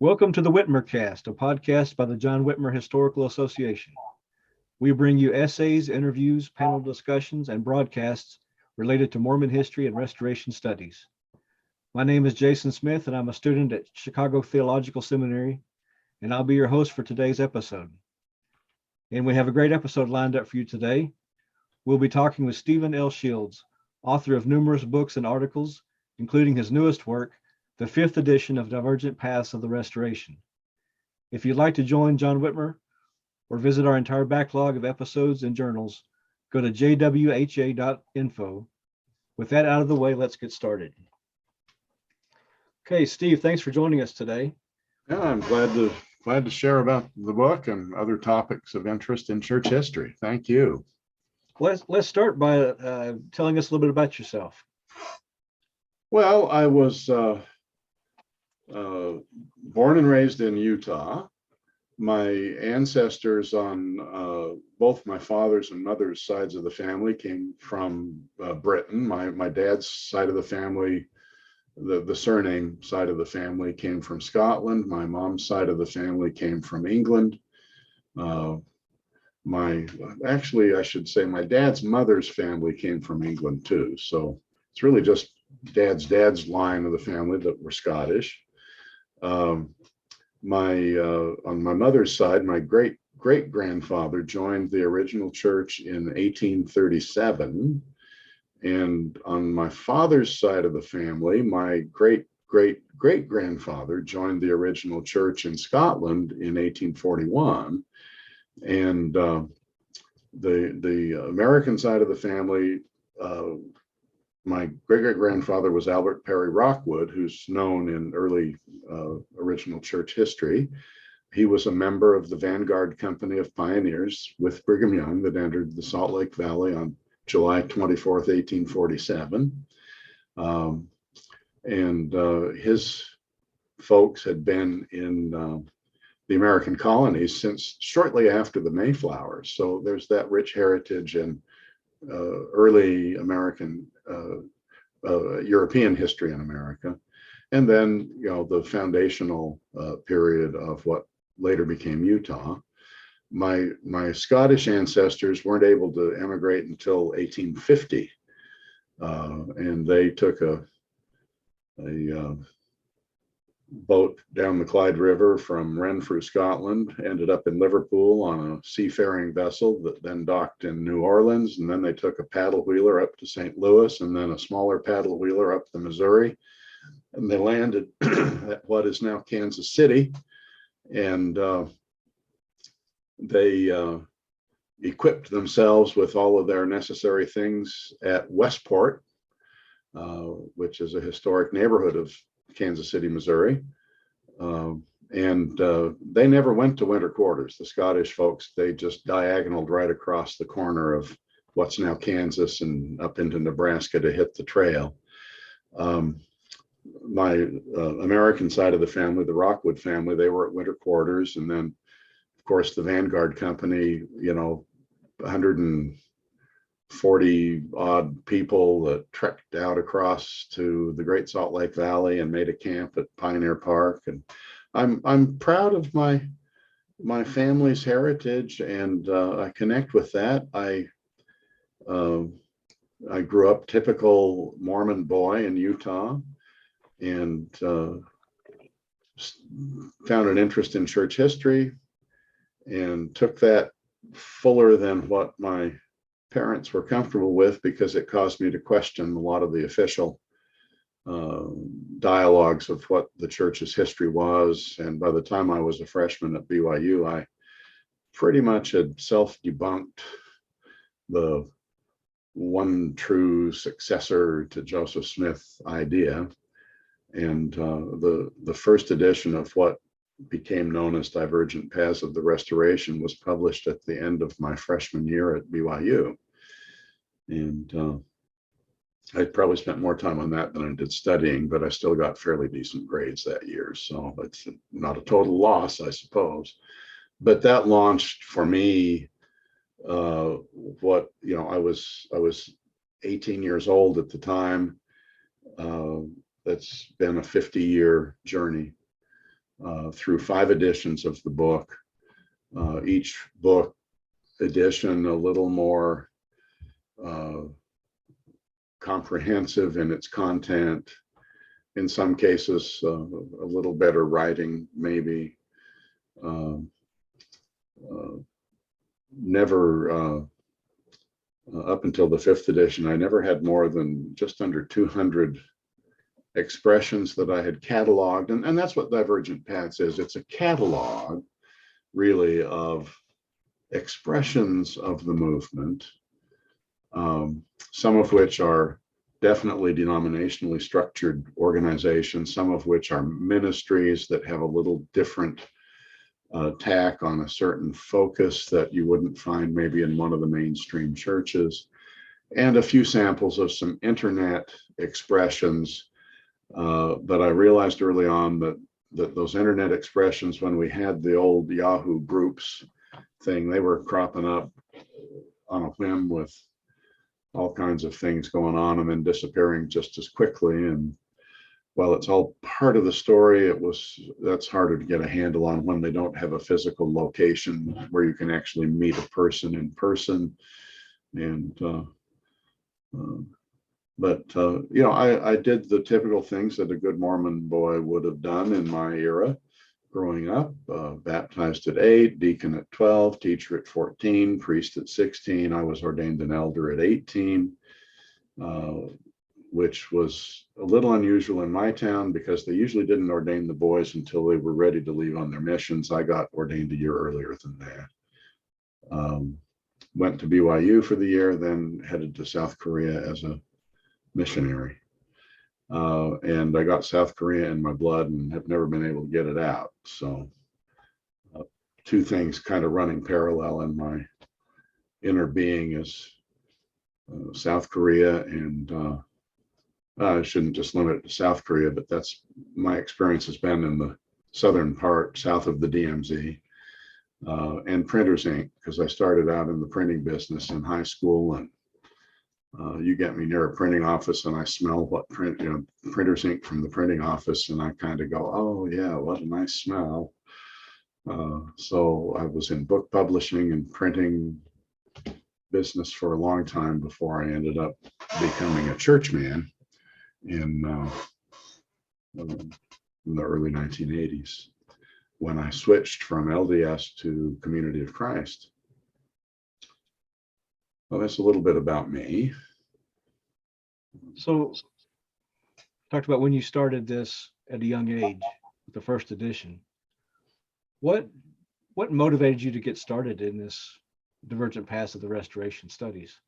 Welcome to the Whitmer Cast, a podcast by the John Whitmer Historical Association. We bring you essays, interviews, panel discussions, and broadcasts related to Mormon history and restoration studies. My name is Jason Smith, and I'm a student at Chicago Theological Seminary, and I'll be your host for today's episode. And we have a great episode lined up for you today. We'll be talking with Stephen L. Shields, author of numerous books and articles, including his newest work, the fifth edition of Divergent Paths of the Restoration. If you'd like to join John Whitmer or visit our entire backlog of episodes and journals, go to jwha.info. With that out of the way, let's get started. Okay, Steve, thanks for joining us today. Yeah, I'm glad to share about the book and other topics of interest in church history. Thank you. Let's start by telling us a little bit about yourself. Well, I was born and raised in Utah. My ancestors on both my father's and mother's sides of the family came from Britain. My dad's side of the family, the surname side of the family, came from Scotland. My mom's side of the family came from England. I should say my dad's mother's family came from England too. So it's really just dad's line of the family that were Scottish. On my mother's side, my great grandfather joined the original church in 1837. And on my father's side of the family, my great grandfather joined the original church in Scotland in 1841. And the American side of the family, my great-great-grandfather was Albert Perry Rockwood, who's known in early original church history. He was a member of the Vanguard Company of Pioneers with Brigham Young that entered the Salt Lake Valley on July 24th, 1847. His folks had been in the American colonies since shortly after the Mayflowers. So there's that rich heritage and early American European history in America, and then the foundational period of what later became Utah. My Scottish ancestors weren't able to emigrate until 1850, and they took a boat down the Clyde River from Renfrew, Scotland, ended up in Liverpool on a seafaring vessel that then docked in New Orleans. And then they took a paddle wheeler up to St. Louis and then a smaller paddle wheeler up the Missouri. And they landed at what is now Kansas City. And they equipped themselves with all of their necessary things at Westport, which is a historic neighborhood of Kansas City, Missouri. They never went to winter quarters. The Scottish folks, they just diagonaled right across the corner of what's now Kansas and up into Nebraska to hit the trail. My American side of the family, the Rockwood family, they were at winter quarters. And then, of course, the Vanguard Company, 140 odd people that trekked out across to the Great Salt Lake Valley and made a camp at Pioneer Park. And I'm proud of my family's heritage, and I connect with that. I grew up typical Mormon boy in Utah, and found an interest in church history, and took that fuller than what my parents were comfortable with, because it caused me to question a lot of the official dialogues of what the church's history was. And by the time I was a freshman at BYU, I pretty much had self-debunked the one true successor to Joseph Smith idea. And the first edition of what became known as Divergent Paths of the Restoration was published at the end of my freshman year at BYU. And I probably spent more time on that than I did studying, but I still got fairly decent grades that year. So it's not a total loss, I suppose. But that launched for me I was 18 years old at the time. That's been a 50-year journey. through 5 editions of the book. Each book edition a little more comprehensive in its content. In some cases, a little better writing, maybe. Never, up until the 5th edition, I never had more than just under 200 expressions that I had cataloged. And that's what Divergent Paths is. It's a catalog, really, of expressions of the movement, some of which are definitely denominationally structured organizations, some of which are ministries that have a little different tack on a certain focus that you wouldn't find maybe in one of the mainstream churches, and a few samples of some internet expressions. But I realized early on that those internet expressions, when we had the old Yahoo groups thing, they were cropping up on a whim with all kinds of things going on and then disappearing just as quickly. And while it's all part of the story, that's harder to get a handle on when they don't have a physical location where you can actually meet a person in person. And I did the typical things that a good Mormon boy would have done in my era growing up. Baptized at 8, deacon at 12, teacher at 14, priest at 16. I was ordained an elder at 18, which was a little unusual in my town because they usually didn't ordain the boys until they were ready to leave on their missions. I got ordained a year earlier than that. Went to BYU for the year, then headed to South Korea as a missionary. And I got South Korea in my blood and have never been able to get it out. So 2 things kind of running parallel in my inner being is South Korea, and I shouldn't just limit it to South Korea, but that's my experience has been in the southern part, south of the DMZ, and Printers Inc., because I started out in the printing business in high school. And you get me near a printing office and I smell Printers Inc. from the printing office, and I kind of go, oh yeah, what a nice smell. So I was in book publishing and printing business for a long time before I ended up becoming a church man in the early 1980s, when I switched from LDS to Community of Christ. Well, that's a little bit about me. So, talked about when you started this at a young age, with the 1st edition. What motivated you to get started in this Divergent Paths of the Restoration studies?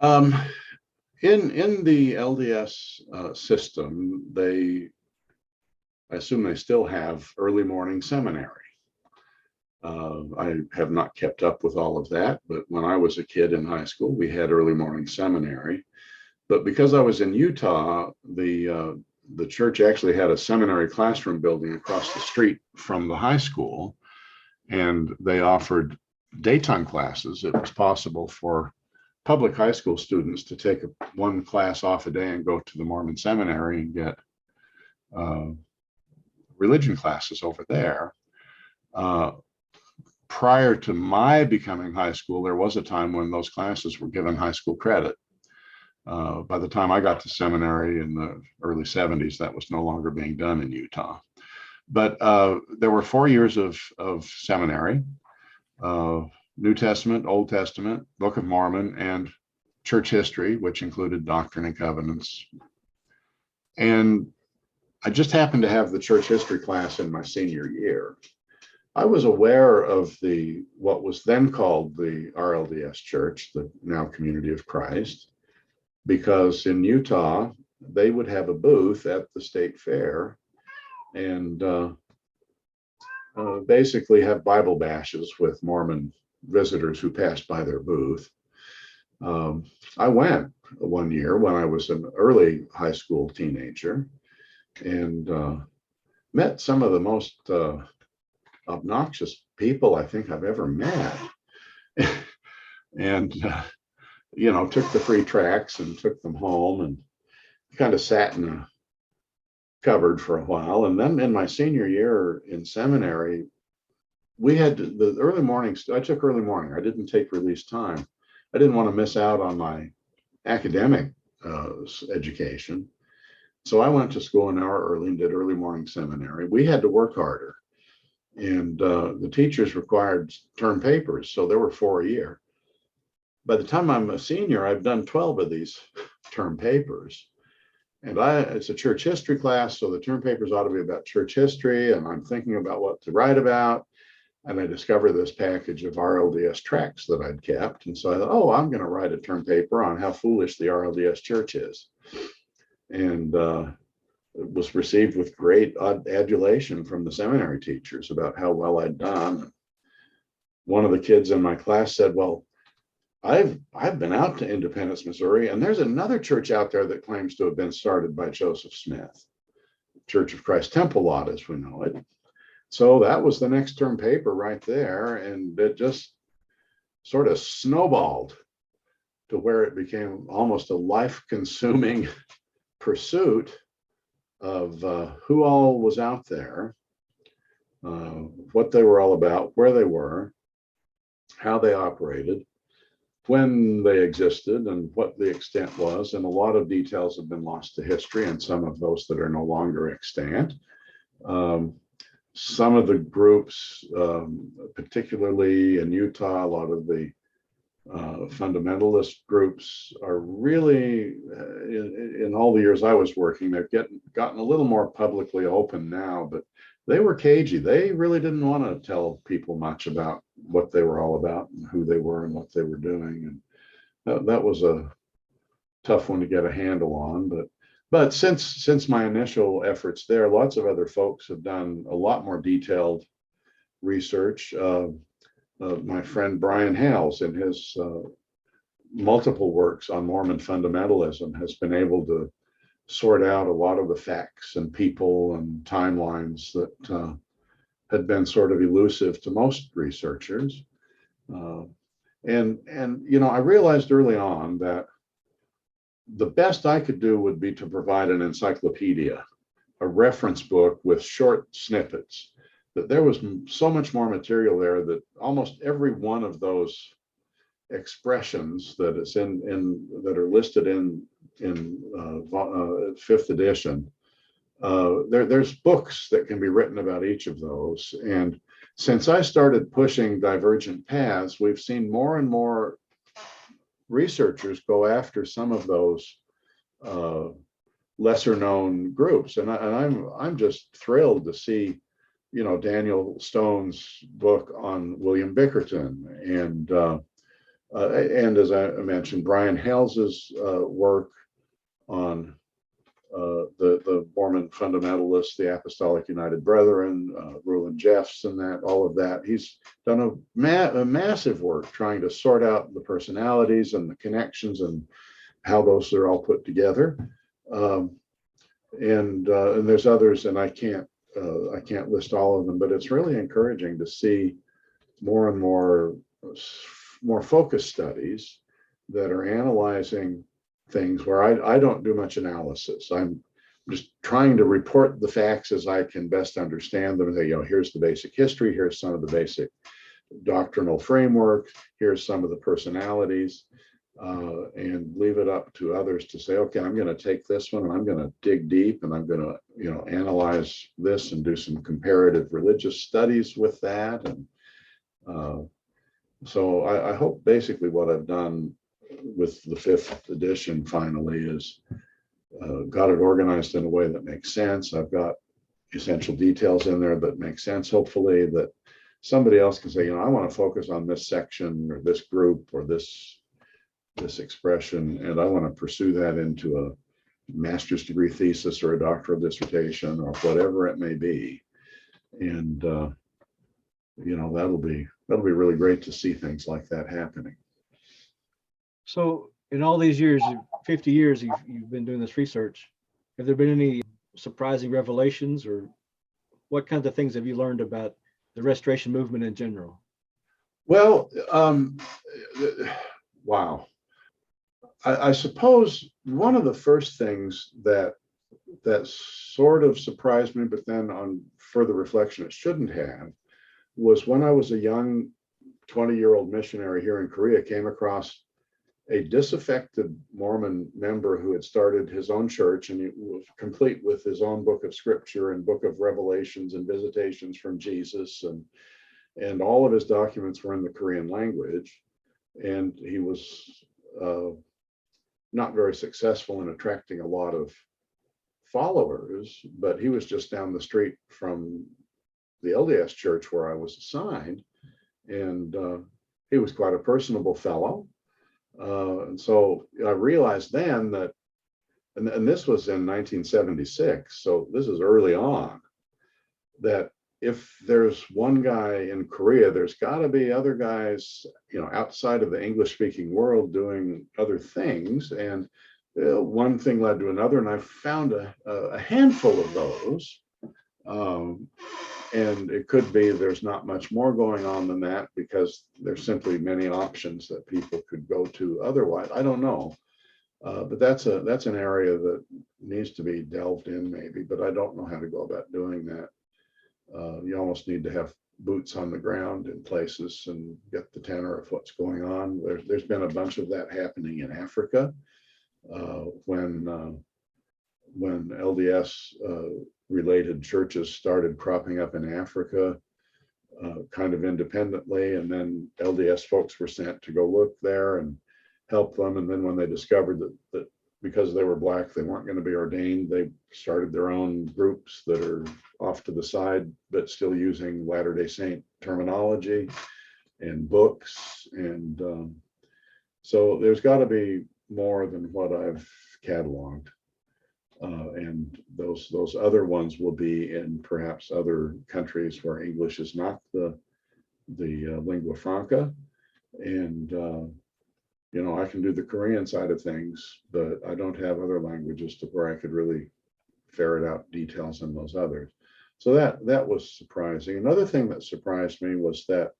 In the LDS system, I assume they still have early morning seminary. I have not kept up with all of that, but when I was a kid in high school, we had early morning seminary. But because I was in Utah, the church actually had a seminary classroom building across the street from the high school, and they offered daytime classes. It was possible for public high school students to take one class off a day and go to the Mormon seminary and get religion classes over there. Prior to my becoming high school, there was a time when those classes were given high school credit. By the time I got to seminary in the early 70s, that was no longer being done in Utah. But there were 4 years of seminary, New Testament, Old Testament, Book of Mormon, and church history, which included Doctrine and Covenants. And I just happened to have the church history class in my senior year. I was aware of what was then called the RLDS Church, the now Community of Christ, because in Utah, they would have a booth at the state fair and basically have Bible bashes with Mormon visitors who passed by their booth. I went one year when I was an early high school teenager and met some of the most obnoxious people I think I've ever met. And took the free tracts and took them home and kind of sat in covered for a while. And then in my senior year in seminary, the early mornings. I took early morning. I didn't take release time. I didn't want to miss out on my academic education. So I went to school an hour early and did early morning seminary. We had to work harder, and the teachers required term papers, so there were 4 a year. By the time I'm a senior, I've done 12 of these term papers. And it's a church history class, so the term papers ought to be about church history, and I'm thinking about what to write about. And I discovered this package of RLDS tracts that I'd kept. And so I thought, oh, I'm going to write a term paper on how foolish the RLDS church is. And it was received with great adulation from the seminary teachers about how well I'd done. One of the kids in my class said, well, I've been out to Independence, Missouri, and there's another church out there that claims to have been started by Joseph Smith, Church of Christ Temple Lot, as we know it. So that was the next term paper right there, and it just sort of snowballed to where it became almost a life-consuming pursuit of who all was out there, what they were all about, where they were, how they operated, when they existed, and what the extent was. And a lot of details have been lost to history, and some of those that are no longer extant. Some of the groups, particularly in Utah, a lot of the fundamentalist groups are really, in all the years I was working, they've gotten a little more publicly open now, but they were cagey. They really didn't want to tell people much about what they were all about and who they were and what they were doing. And that was a tough one to get a handle on. But since my initial efforts there, lots of other folks have done a lot more detailed research. My friend Brian Hales, in his multiple works on Mormon fundamentalism, has been able to sort out a lot of the facts and people and timelines that had been sort of elusive to most researchers. And I realized early on that the best I could do would be to provide an encyclopedia, a reference book with short snippets. That there was so much more material there that almost every one of those expressions that is that are listed in fifth edition, there's books that can be written about each of those. And since I started pushing divergent paths, we've seen more and more researchers go after some of those lesser known groups, and I'm just thrilled to see, Daniel Stone's book on William Bickerton, and as I mentioned, Brian Hales's work on the Mormon fundamentalists, the Apostolic United Brethren, Reuel Jeffs, and all of that. He's done a massive work trying to sort out the personalities and the connections and how those are all put together. And there's others, and I can't list all of them, but it's really encouraging to see more and more focused studies that are analyzing things where I don't do much analysis. I'm just trying to report the facts as I can best understand them and say, here's the basic history, here's some of the basic doctrinal framework, here's some of the personalities, and leave it up to others to say, okay, I'm going to take this one and I'm going to dig deep and I'm going to, analyze this and do some comparative religious studies with that. And so I hope basically what I've done with the fifth edition finally is got it organized in a way that makes sense. I've got essential details in there that make sense, hopefully, that somebody else can say, I want to focus on this section or this group or this expression, and I want to pursue that into a master's degree thesis or a doctoral dissertation or whatever it may be. And that'll be really great to see things like that happening. So in all these years, 50 years you've been doing this research, have there been any surprising revelations, or what kinds of things have you learned about the Restoration movement in general? Well, wow. I suppose one of the first things that that sort of surprised me, but then on further reflection, it shouldn't have, was when I was a young 20-year-old missionary here in Korea, came across a disaffected Mormon member who had started his own church, and he was complete with his own book of scripture and book of revelations and visitations from Jesus, and all of his documents were in the Korean language. And he was not very successful in attracting a lot of followers, but he was just down the street from the LDS church where I was assigned, and he was quite a personable fellow. And so I realized then that, and this was in 1976, so this is early on, that if there's one guy in Korea, there's got to be other guys, outside of the English-speaking world doing other things. And one thing led to another, and I found a handful of those. And it could be there's not much more going on than that, because there's simply many options that people could go to otherwise. I don't know. But that's an area that needs to be delved in maybe, but I don't know how to go about doing that. You almost need to have boots on the ground in places and get the tenor of what's going on. There's been a bunch of that happening in Africa when LDS related churches started cropping up in Africa kind of independently, and then LDS folks were sent to go look there and help them. And then when they discovered that because they were Black, they weren't going to be ordained, they started their own groups that are off to the side, but still using Latter-day Saint terminology and books. And so there's got to be more than what I've cataloged. And those other ones will be in perhaps other countries where English is not the lingua franca. And I can do the Korean side of things, but I don't have other languages to where I could really ferret out details in those others. So that was surprising. Another thing that surprised me was that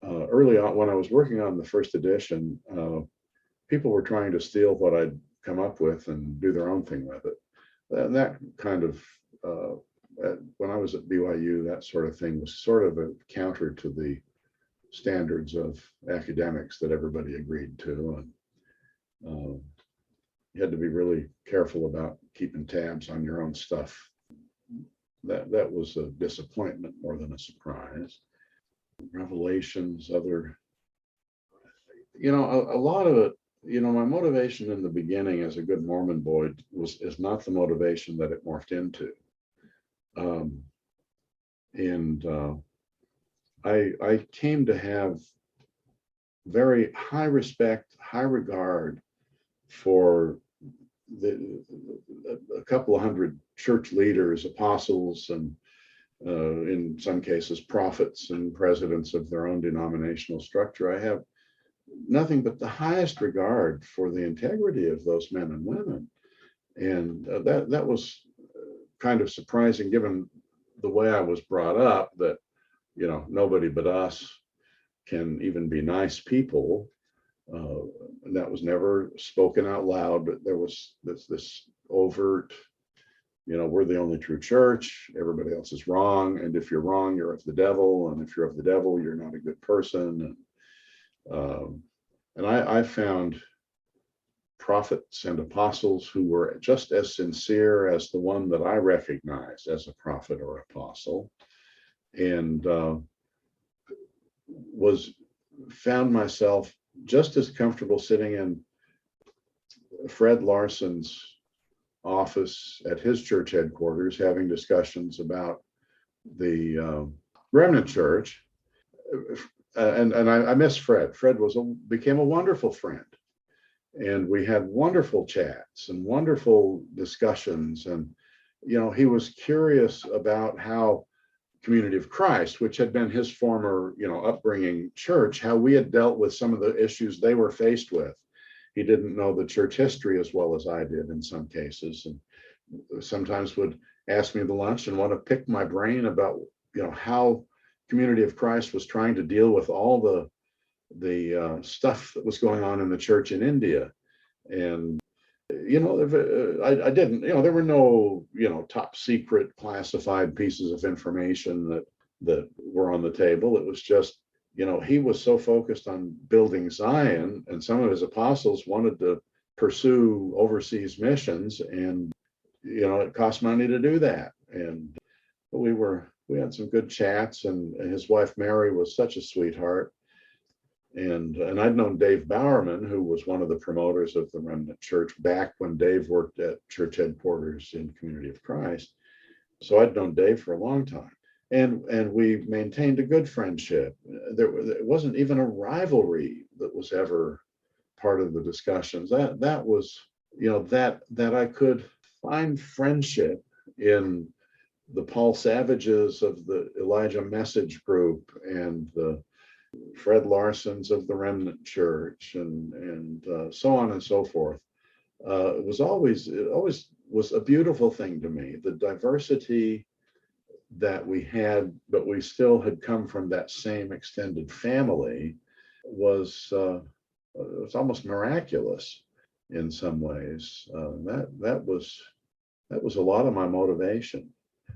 early on, when I was working on the first edition, people were trying to steal what I'd come up with and do their own thing with it. And that kind of, when I was at BYU, that sort of thing was sort of a counter to the standards of academics that everybody agreed to. And you had to be really careful about keeping tabs on your own stuff. That was a disappointment more than a surprise. Revelations, other, a lot of it, my motivation in the beginning as a good Mormon boy is not the motivation that it morphed into. I came to have very high respect, high regard for a couple of hundred church leaders, apostles, and in some cases prophets and presidents of their own denominational structure. I have nothing but the highest regard for the integrity of those men and women. And that was kind of surprising given the way I was brought up, that nobody but us can even be nice people. And that was never spoken out loud, but there was this overt, we're the only true church, everybody else is wrong, and if you're wrong, you're of the devil, and if you're of the devil, you're not a good person. And I found prophets and apostles who were just as sincere as the one that I recognized as a prophet or apostle, and found myself just as comfortable sitting in Fred Larson's office at his church headquarters having discussions about the remnant church. And I miss Fred. Fred became a wonderful friend, and we had wonderful chats and wonderful discussions. And he was curious about how Community of Christ, which had been his former upbringing church, how we had dealt with some of the issues they were faced with. He didn't know the church history as well as I did in some cases, and sometimes would ask me to lunch and want to pick my brain about how Community of Christ was trying to deal with all the stuff that was going on in the church in India. And I didn't, there were no, top secret classified pieces of information that were on the table. It was just, he was so focused on building Zion, and some of his apostles wanted to pursue overseas missions, and it cost money to do that. And we had some good chats, and his wife Mary was such a sweetheart. And I'd known Dave Bowerman, who was one of the promoters of the Remnant Church back when Dave worked at church headquarters in Community of Christ. So I'd known Dave for a long time, and we maintained a good friendship. There wasn't even a rivalry that was ever part of the discussions. That was, that I could find friendship in the Paul Savages of the Elijah Message Group and the Fred Larsons of the Remnant Church, and so on and so forth. It always was a beautiful thing to me. The diversity that we had, but we still had come from that same extended family, was almost miraculous in some ways. That was a lot of my motivation.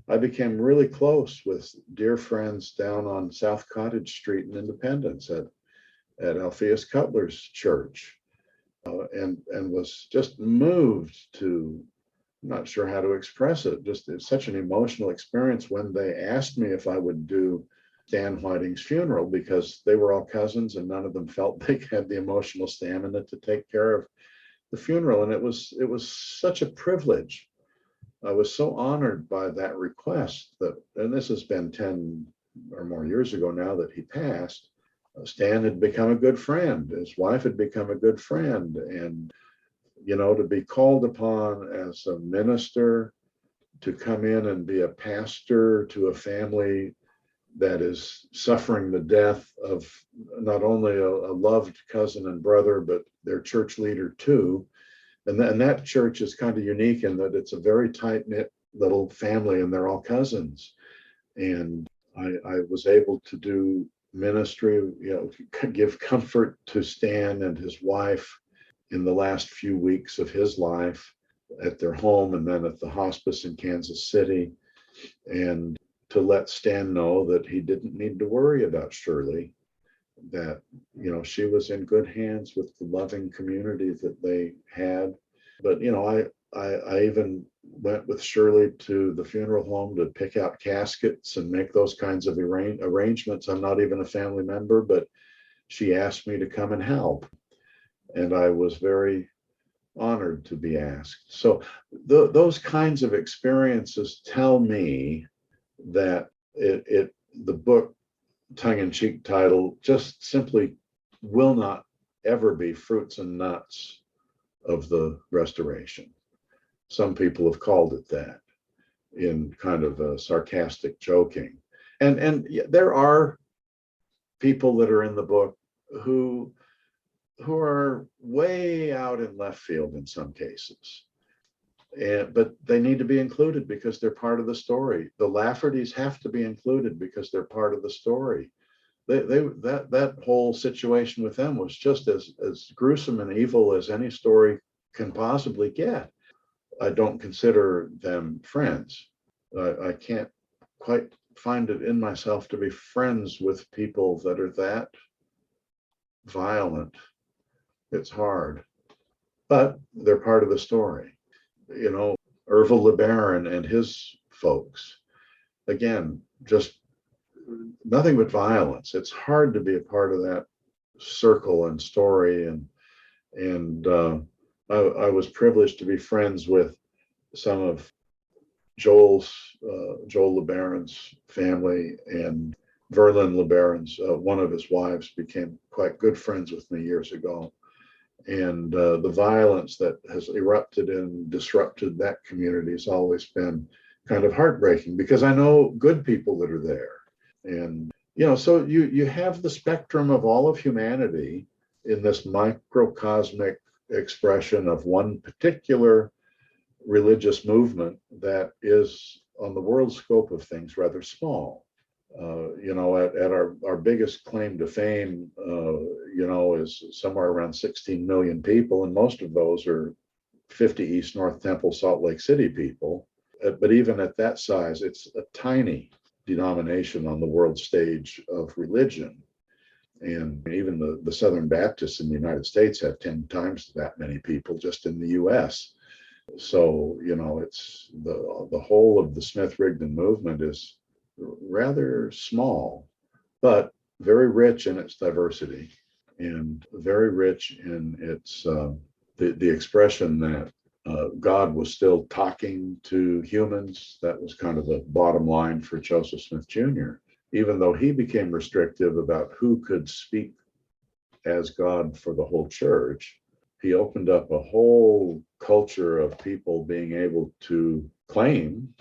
I became really close with dear friends down on South Cottage Street in Independence at Alpheus Cutler's church, and was just moved to, I'm not sure how to express it, just it's such an emotional experience when they asked me if I would do Stan Whiting's funeral, because they were all cousins and none of them felt they had the emotional stamina to take care of the funeral. And it was such a privilege. I was so honored by that request that, and this has been 10 or more years ago now that he passed. Stan had become a good friend. His wife had become a good friend. And, to be called upon as a minister to come in and be a pastor to a family that is suffering the death of not only a loved cousin and brother, but their church leader too. And that church is kind of unique in that it's a very tight-knit little family, and they're all cousins. And I was able to do ministry, give comfort to Stan and his wife in the last few weeks of his life at their home, and then at the hospice in Kansas City, and to let Stan know that he didn't need to worry about Shirley, that she was in good hands with the loving community that they had. But I even went with Shirley to the funeral home to pick out caskets and make those kinds of arrangements. I'm not even a family member, but she asked me to come and help, and I was very honored to be asked. So those kinds of experiences tell me that the book, tongue-in-cheek title, just simply will not ever be Fruits and Nuts of the Restoration. Some people have called it that in kind of a sarcastic joking. And there are people that are in the book who are way out in left field in some cases. But they need to be included because they're part of the story. The Laffertys have to be included because they're part of the story. That whole situation with them was just as gruesome and evil as any story can possibly get. I don't consider them friends. I can't quite find it in myself to be friends with people that are that violent. It's hard, but they're part of the story. Ervil LeBaron and his folks, again, just nothing but violence. It's hard to be a part of that circle and story. And I was privileged to be friends with some of Joel LeBaron's family, and Verlin LeBaron's, one of his wives, became quite good friends with me years ago. And the violence that has erupted and disrupted that community has always been kind of heartbreaking, because I know good people that are there. And, so you have the spectrum of all of humanity in this microcosmic expression of one particular religious movement that is, on the world scope of things, rather small. At our biggest claim to fame, is somewhere around 16 million people, and most of those are 50 East North Temple, Salt Lake City people. But even at that size, it's a tiny denomination on the world stage of religion. And even the Southern Baptists in the United States have 10 times that many people just in the US. So, it's the whole of the Smith-Rigdon movement is rather small, but very rich in its diversity and very rich in its the expression that God was still talking to humans. That was kind of the bottom line for Joseph Smith Jr. Even though he became restrictive about who could speak as God for the whole church, he opened up a whole culture of people being able to claim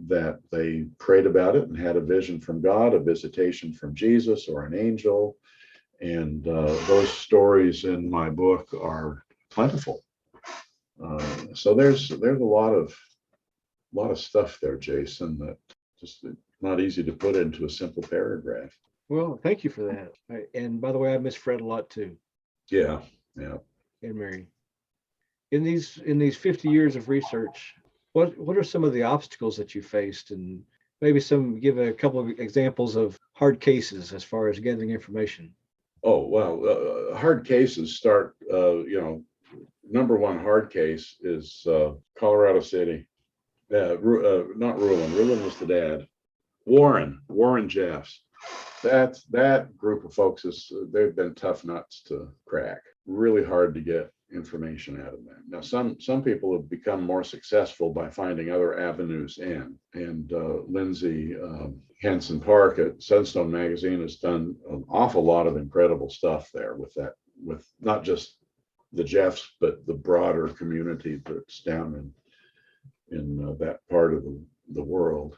that they prayed about it and had a vision from God, a visitation from Jesus or an angel. And those stories in my book are plentiful. So there's a lot of stuff there, Jason, that just not easy to put into a simple paragraph. Well, thank you for that. And by the way, I miss Fred a lot too. Yeah. And Mary. In these 50 years of research, what are some of the obstacles that you faced, and maybe give a couple of examples of hard cases as far as gathering information? Oh, well, hard cases start, number one hard case is Colorado City. Not Rulon. Rulon was the dad. Warren Jeffs. That group of folks they've been tough nuts to crack. Really hard to get information out of them. Now, some people have become more successful by finding other avenues in. And Lindsay Henson Park at Sunstone Magazine has done an awful lot of incredible stuff there with not just the Jeffs, but the broader community that's down in that part of the world.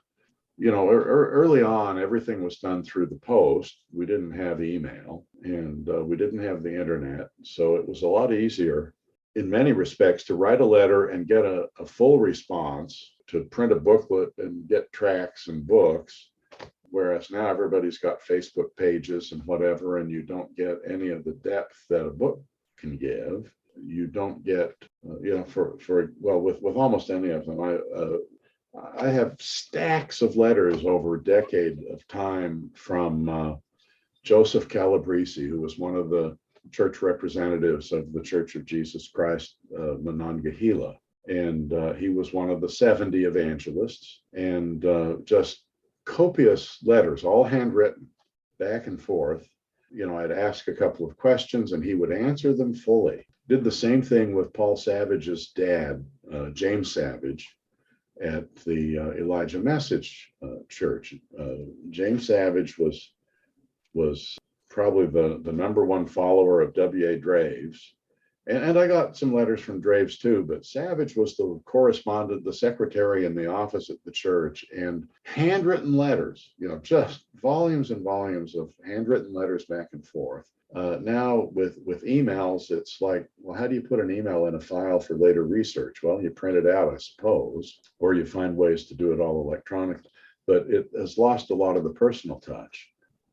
Early on, everything was done through the post. We didn't have email, and we didn't have the internet. So it was a lot easier in many respects to write a letter and get a full response, to print a booklet and get tracts and books. Whereas now everybody's got Facebook pages and whatever, and you don't get any of the depth that a book can give. You don't get, with almost any of them, I have stacks of letters over a decade of time from Joseph Calabrese, who was one of the church representatives of the Church of Jesus Christ, Monongahela. And he was one of the 70 evangelists, and just copious letters, all handwritten, back and forth. I'd ask a couple of questions and he would answer them fully. Did the same thing with Paul Savage's dad, James Savage, at the Elijah Message Church. James Savage was probably the number one follower of W.A. Draves. And I got some letters from Draves too, but Savage was the correspondent, the secretary in the office at the church, and handwritten letters, just volumes and volumes of handwritten letters back and forth. Now with emails, it's like, well, how do you put an email in a file for later research? Well, you print it out, I suppose, or you find ways to do it all electronically, but it has lost a lot of the personal touch.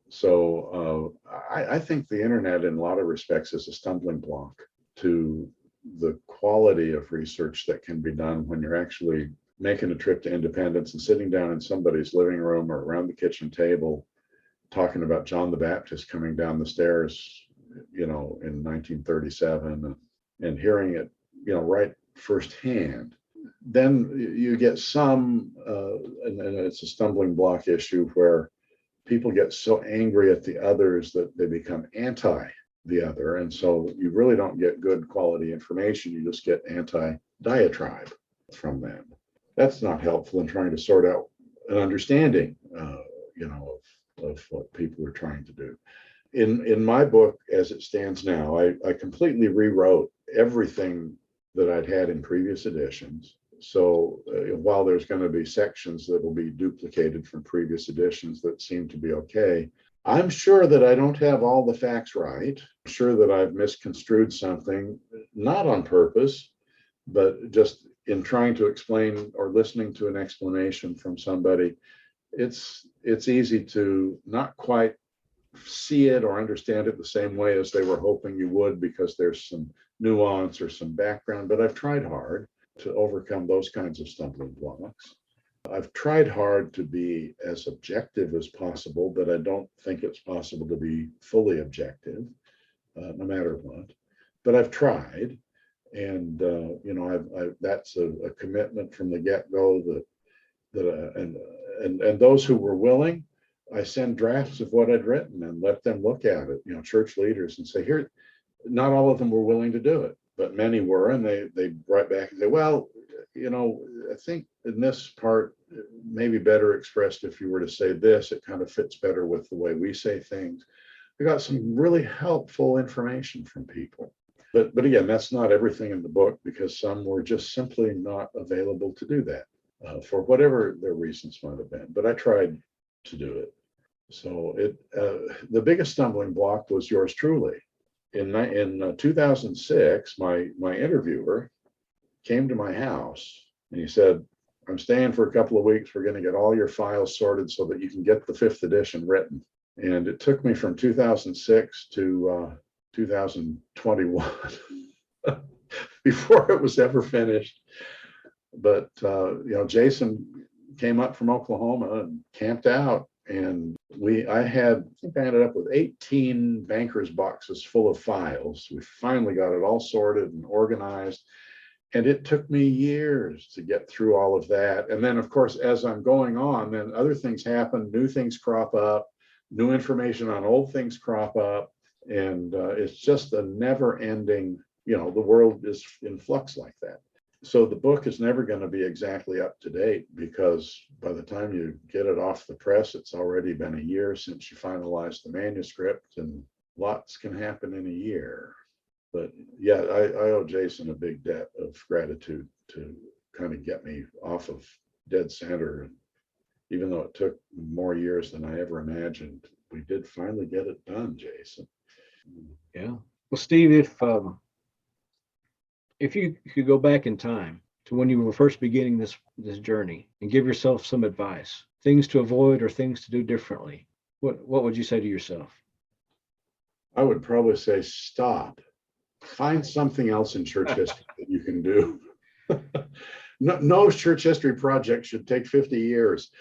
So I think the internet in a lot of respects is a stumbling block to the quality of research that can be done when you're actually making a trip to Independence and sitting down in somebody's living room or around the kitchen table talking about John the Baptist coming down the stairs, in 1937 and hearing it, right firsthand. Then you get some, and it's a stumbling block issue where people get so angry at the others that they become anti the other. And so you really don't get good quality information. You just get anti-diatribe from them. That's not helpful in trying to sort out an understanding, of what people are trying to do. In my book, as it stands now, I completely rewrote everything that I'd had in previous editions. So while there's going to be sections that will be duplicated from previous editions that seem to be okay, I'm sure that I don't have all the facts right. I'm sure that I've misconstrued something, not on purpose, but just in trying to explain or listening to an explanation from somebody. It's easy to not quite see it or understand it the same way as they were hoping you would, because there's some nuance or some background, but I've tried hard. to overcome those kinds of stumbling blocks. I've tried hard to be as objective as possible, but I don't think it's possible to be fully objective, no matter what. But I've tried, and that's a commitment from the get-go and those who were willing, I send drafts of what I'd written and let them look at it, church leaders, and say, here, not all of them were willing to do it, but many were, and they write back and say, well, I think in this part, maybe better expressed if you were to say this, it kind of fits better with the way we say things. We got some really helpful information from people. But again, that's not everything in the book, because some were just simply not available to do that for whatever their reasons might have been. But I tried to do it. So the biggest stumbling block was yours truly. In 2006, my interviewer came to my house and he said, I'm staying for a couple of weeks. We're going to get all your files sorted so that you can get the 5th edition written. And it took me from 2006 to 2021 before it was ever finished. But Jason came up from Oklahoma and camped out, and I think I ended up with 18 bankers boxes full of files. We finally got it all sorted and organized, and it took me years to get through all of that. And then, of course, as I'm going on, then other things happen, new things crop up, new information on old things crop up, and it's just a never-ending, the world is in flux like that. So the book is never going to be exactly up to date, because by the time you get it off the press, it's already been a year since you finalized the manuscript, and lots can happen in a year. But yeah, I owe Jason a big debt of gratitude to kind of get me off of dead center. And even though it took more years than I ever imagined, we did finally get it done, Jason. Yeah. Well, Steve, if you could go back in time to when you were first beginning this journey and give yourself some advice, things to avoid or things to do differently, what would you say to yourself? I would probably say, stop. Find something else in church history that you can do. No church history project should take 50 years.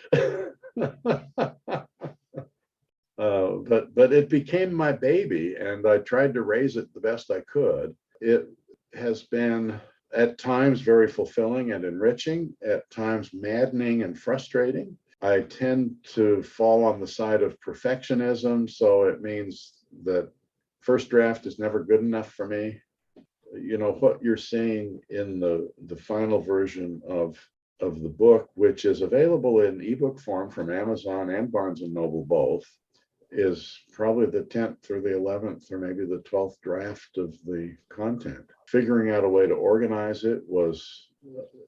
But it became my baby, and I tried to raise it the best I could. It has been at times very fulfilling and enriching, at times maddening and frustrating. I tend to fall on the side of perfectionism, so it means that first draft is never good enough for me. What you're seeing in the final version of the book, which is available in ebook form from Amazon and Barnes and Noble both, is probably the 10th or the 11th or maybe the 12th draft of the content. Figuring out a way to organize it was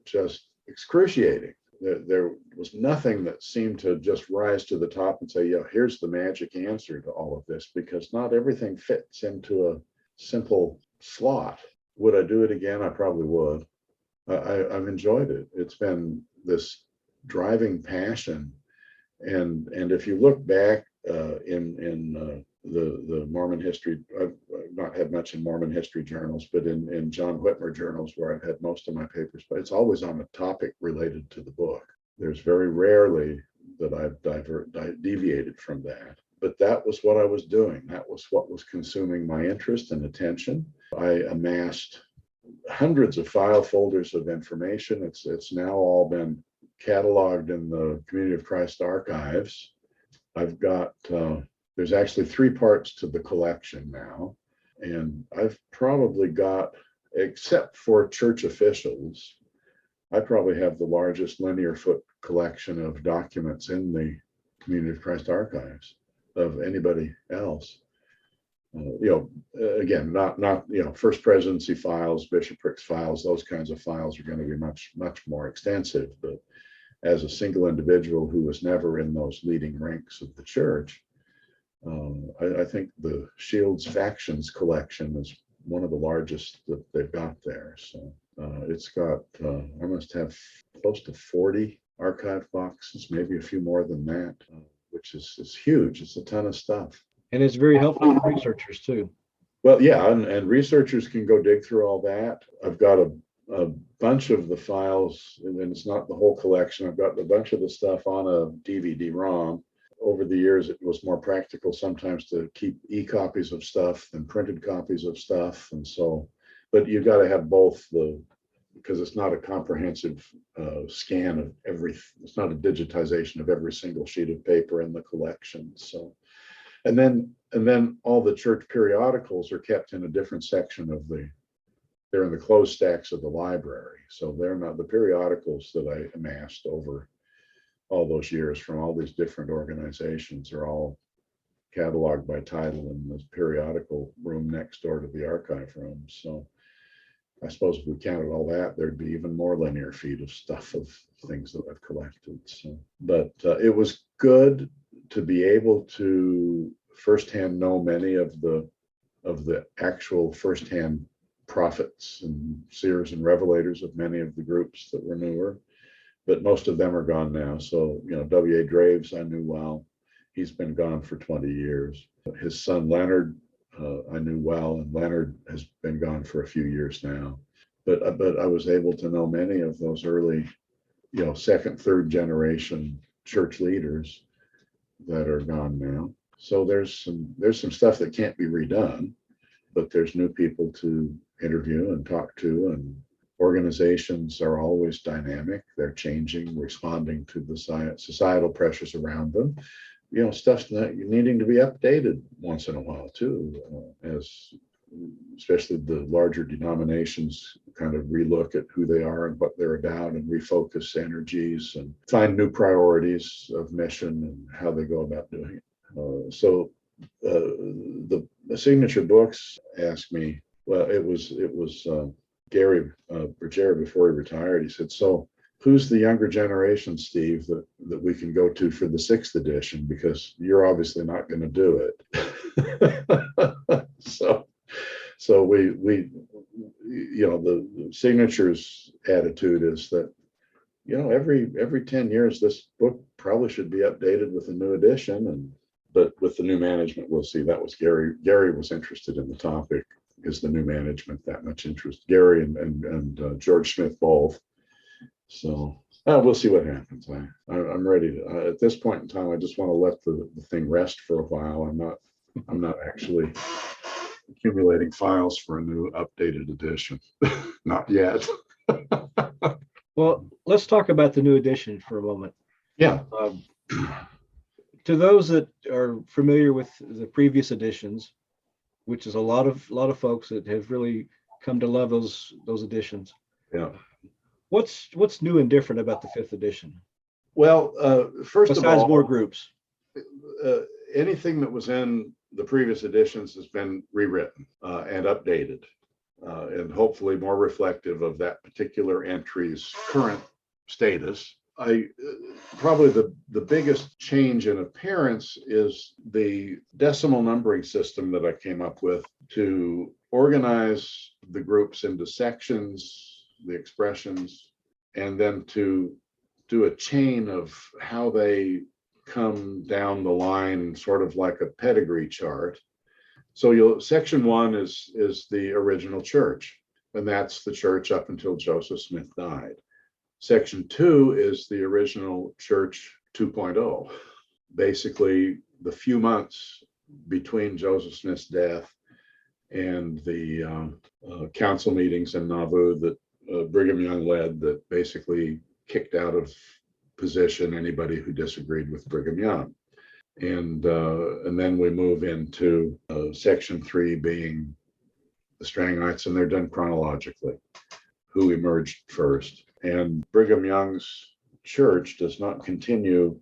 just excruciating. There was nothing that seemed to just rise to the top and say, here's the magic answer to all of this, because not everything fits into a simple slot. Would I do it again? I probably would. I've enjoyed it. It's been this driving passion. And if you look back in the Mormon history, I've not had much in Mormon history journals, but in John Whitmer journals, where I've had most of my papers, but it's always on a topic related to the book. There's very rarely that I've deviated from that. But that was what I was doing. That was what was consuming my interest and attention. I amassed hundreds of file folders of information. It's now all been cataloged in the Community of Christ archives. I've got, there's actually 3 parts to the collection now. And I've probably got, except for church officials, I probably have the largest linear foot collection of documents in the Community of Christ archives of anybody else. Again, not First Presidency files, bishoprics files, those kinds of files are going to be much more extensive. But as a single individual who was never in those leading ranks of the church, I think the Shields Factions collection is one of the largest that they've got there. So it's got, I must have close to 40 archive boxes, maybe a few more than that, which is huge. It's a ton of stuff. And it's very helpful for researchers too. Well, yeah, and researchers can go dig through all that. I've got a a bunch of the files, and it's not the whole collection. I've got a bunch of the stuff on a DVD-ROM. Over the years, it was more practical sometimes to keep e-copies of stuff than printed copies of stuff. And so, but you've got to have both, because it's not a comprehensive scan of it's not a digitization of every single sheet of paper in the collection. So, and then all the church periodicals are kept in a different section of they're in the closed stacks of the library. So they're not the periodicals that I amassed over all those years from all these different organizations are all cataloged by title in the periodical room next door to the archive room. So I suppose if we counted all that, there'd be even more linear feet of stuff of things that I've collected. So, but it was good to be able to firsthand know many of the actual firsthand prophets and seers and revelators of many of the groups that were newer, but most of them are gone now. So, W.A. Draves, I knew well. He's been gone for 20 years. His son, Leonard, I knew well, and Leonard has been gone for a few years now. But I was able to know many of those early, second, third generation church leaders that are gone now. So there's some stuff that can't be redone, but there's new people to interview and talk to, and organizations are always dynamic. They're changing, responding to the societal pressures around them. Stuff's not needing to be updated once in a while too, as especially the larger denominations kind of relook at who they are and what they're about and refocus energies and find new priorities of mission and how they go about doing it. So the signature books asked me, well, it was Gary Bergera before he retired. He said, so who's the younger generation, Steve, that we can go to for the 6th edition? Because you're obviously not going to do it. So we the signatures attitude is that, every 10 years, this book probably should be updated with a new edition. But with the new management, we'll see. That was Gary. Gary was interested in the topic. Is the new management that much interest? Gary and George Smith both. So we'll see what happens. I'm ready to. At this point in time, I just want to let the thing rest for a while. I'm not actually accumulating files for a new updated edition. Not yet. Well, let's talk about the new edition for a moment. Yeah. To those that are familiar with the previous editions, which is a lot of folks that have really come to love those editions. Yeah. What's new and different about the 5th edition? Well, first besides of all, more groups, anything that was in the previous editions has been rewritten and updated, and hopefully more reflective of that particular entry's current status. Probably the biggest change in appearance is the decimal numbering system that I came up with to organize the groups into sections, the expressions, and then to do a chain of how they come down the line, sort of like a pedigree chart. So section 1 is the original church, and that's the church up until Joseph Smith died. Section 2 is the original church 2.0, basically the few months between Joseph Smith's death and the council meetings in Nauvoo that Brigham Young led, that basically kicked out of position anybody who disagreed with Brigham Young. And then we move into section 3 being the Strangites, and they're done chronologically, who emerged first. And Brigham Young's church does not continue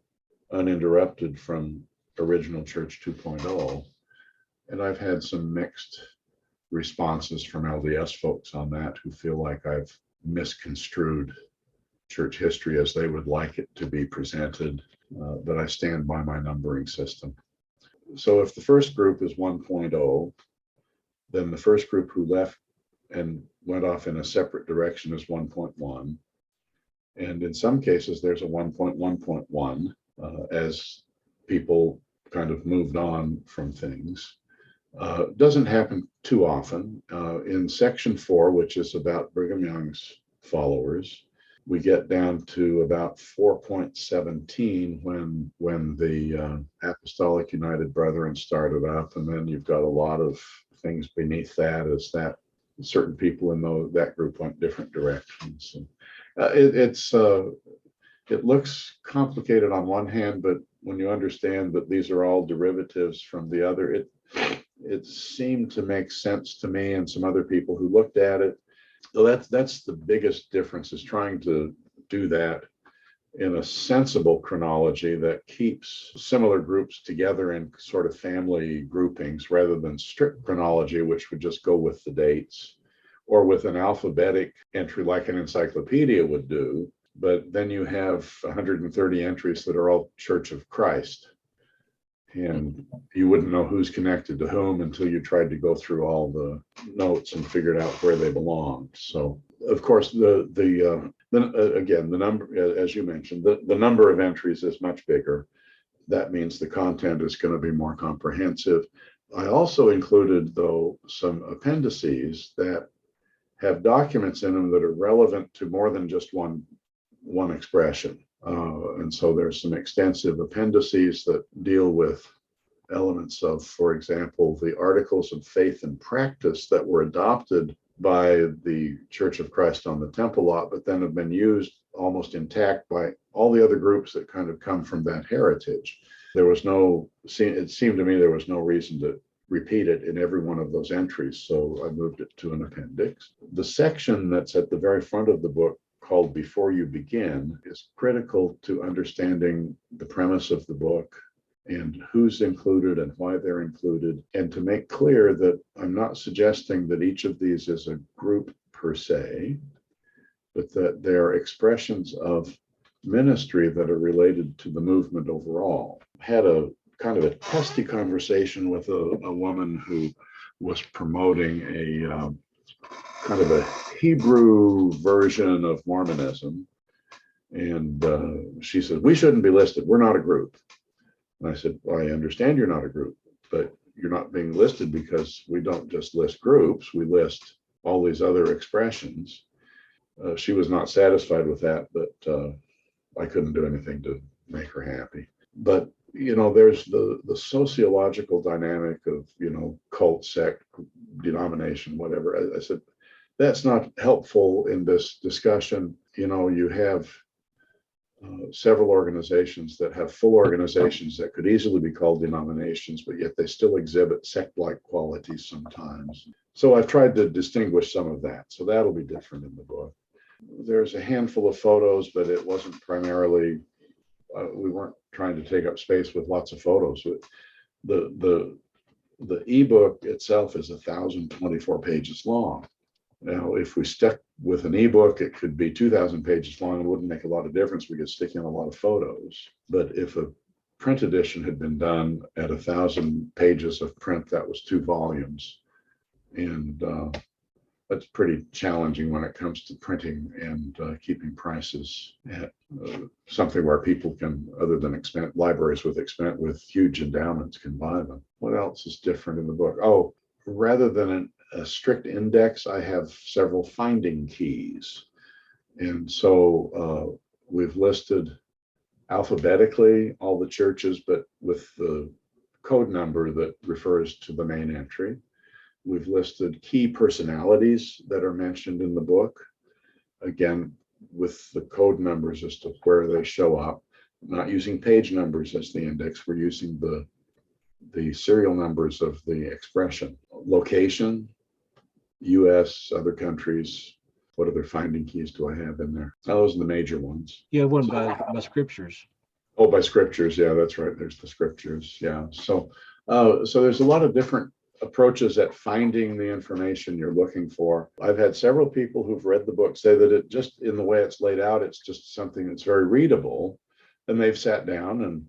uninterrupted from original church 2.0. And I've had some mixed responses from LDS folks on that, who feel like I've misconstrued church history as they would like it to be presented, but I stand by my numbering system. So if the first group is 1.0, then the first group who left and went off in a separate direction is 1.1. And in some cases, there's a 1.1.1 as people kind of moved on from things. Doesn't happen too often. In section 4, which is about Brigham Young's followers, we get down to about 4.17 when the Apostolic United Brethren started up, and then you've got a lot of things beneath that as that certain people in that group went different directions. And, it looks complicated on one hand, but when you understand that these are all derivatives from the other, it seemed to make sense to me and some other people who looked at it. So that's the biggest difference, is trying to do that in a sensible chronology that keeps similar groups together in sort of family groupings, rather than strict chronology, which would just go with the dates, or with an alphabetic entry like an encyclopedia would do. But then you have 130 entries that are all Church of Christ. And you wouldn't know who's connected to whom until you tried to go through all the notes and figured out where they belonged. So, of course, again, the number, as you mentioned, the number of entries is much bigger. That means the content is going to be more comprehensive. I also included, though, some appendices that have documents in them that are relevant to more than just one expression. And so there's some extensive appendices that deal with elements of, for example, the articles of faith and practice that were adopted by the Church of Christ on the Temple lot, but then have been used almost intact by all the other groups that kind of come from that heritage. It seemed to me there was no reason to repeat it in every one of those entries, so I moved it to an appendix. The section that's at the very front of the book, called Before You Begin, is critical to understanding the premise of the book and who's included and why they're included, and to make clear that I'm not suggesting that each of these is a group per se, but that they're expressions of ministry that are related to the movement overall. Had a kind of a testy conversation with a woman who was promoting a kind of a Hebrew version of Mormonism. And she said, we shouldn't be listed. We're not a group. And I said, well, I understand you're not a group, but you're not being listed because we don't just list groups. We list all these other expressions. She was not satisfied with that, but I couldn't do anything to make her happy. But, there's the sociological dynamic of, cult, sect, denomination, whatever. I said, that's not helpful in this discussion. You have several organizations that have full organizations that could easily be called denominations, but yet they still exhibit sect-like qualities sometimes. So I've tried to distinguish some of that. So that'll be different in the book. There's a handful of photos, but it wasn't primarily, we weren't trying to take up space with lots of photos. The ebook itself is 1,024 pages long. Now, if we stuck with an ebook, it could be 2,000 pages long. It wouldn't make a lot of difference. We could stick in a lot of photos. But if a print edition had been done at 1,000 pages of print, that was 2 volumes. And that's pretty challenging when it comes to printing and keeping prices at something where people can, other than libraries with huge endowments, can buy them. What else is different in the book? Oh, rather than a strict index, I have several finding keys. And so we've listed alphabetically all the churches, but with the code number that refers to the main entry. We've listed key personalities that are mentioned in the book, again, with the code numbers as to where they show up. Not using page numbers as the index, we're using the serial numbers of the expression. Location, US, other countries. What other finding keys do I have in there? Those are the major ones. You have one by scriptures. Oh, by scriptures. Yeah, that's right. There's the scriptures. Yeah. So there's a lot of different approaches at finding the information you're looking for. I've had several people who've read the book say that it just, in the way it's laid out, it's just something that's very readable. And they've sat down, and